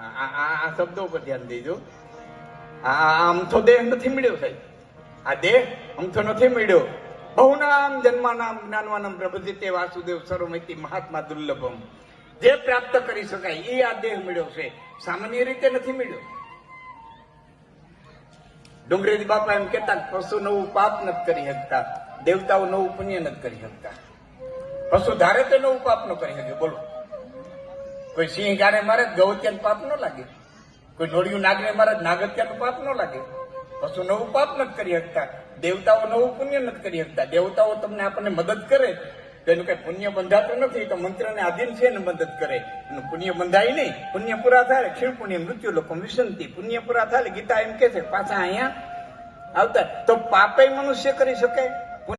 આ શબ્દો પર ધ્યાન દેજો. આ અમથો દેહ નથી મળ્યો સાહેબ. આ દેહ અમથો નથી મળ્યો. બહુનામ જન્માનામ જ્ઞાનવાનામ પ્રબુદ્ધિતે વાસુદેવ સર્વમિતિ મહાત્મા દુર્લભમ. જે પ્રાપ્ત કરી શકાય એ આ દેહ મળ્યો છે, સામાન્ય રીતે નથી મળ્યો. ડુંગરેજી બાપા એમ કેતા પશુ નવું પાપ નથી કરી શકતા, દેવતાઓ નવું પુણ્ય નથી કરી શકતા. પશુ ધારે તો નવું પાપ ન કરી શકે. બોલો, કોઈ સિંહ ગાને મારે ગૌત્યાનું પાપ ન લાગે, કોઈ નોળિયું નાગને મારે નાગત્યાનું પાપ ન લાગે. પશુ નવું પાપ નથી કરી શકતા, દેવતાઓ નવું પુણ્ય નથી કરી શકતા. દેવતાઓ તમને આપણને મદદ કરે તો એનું કઈ પુણ્ય બંધાતું નથી, તો મંત્રને આધીન છે ને મદદ કરે. એનું પુણ્ય બંધાય નહીં. પુણ્ય પૂરા થાય ક્ષીણ પુણ્ય મૃત્યુ લોકો વિસંતિ. પુણ્ય પૂરા થાય ગીતા એમ કે છે પાછા અહીંયા આવતા. તો પાપે મનુષ્ય કરી શકે.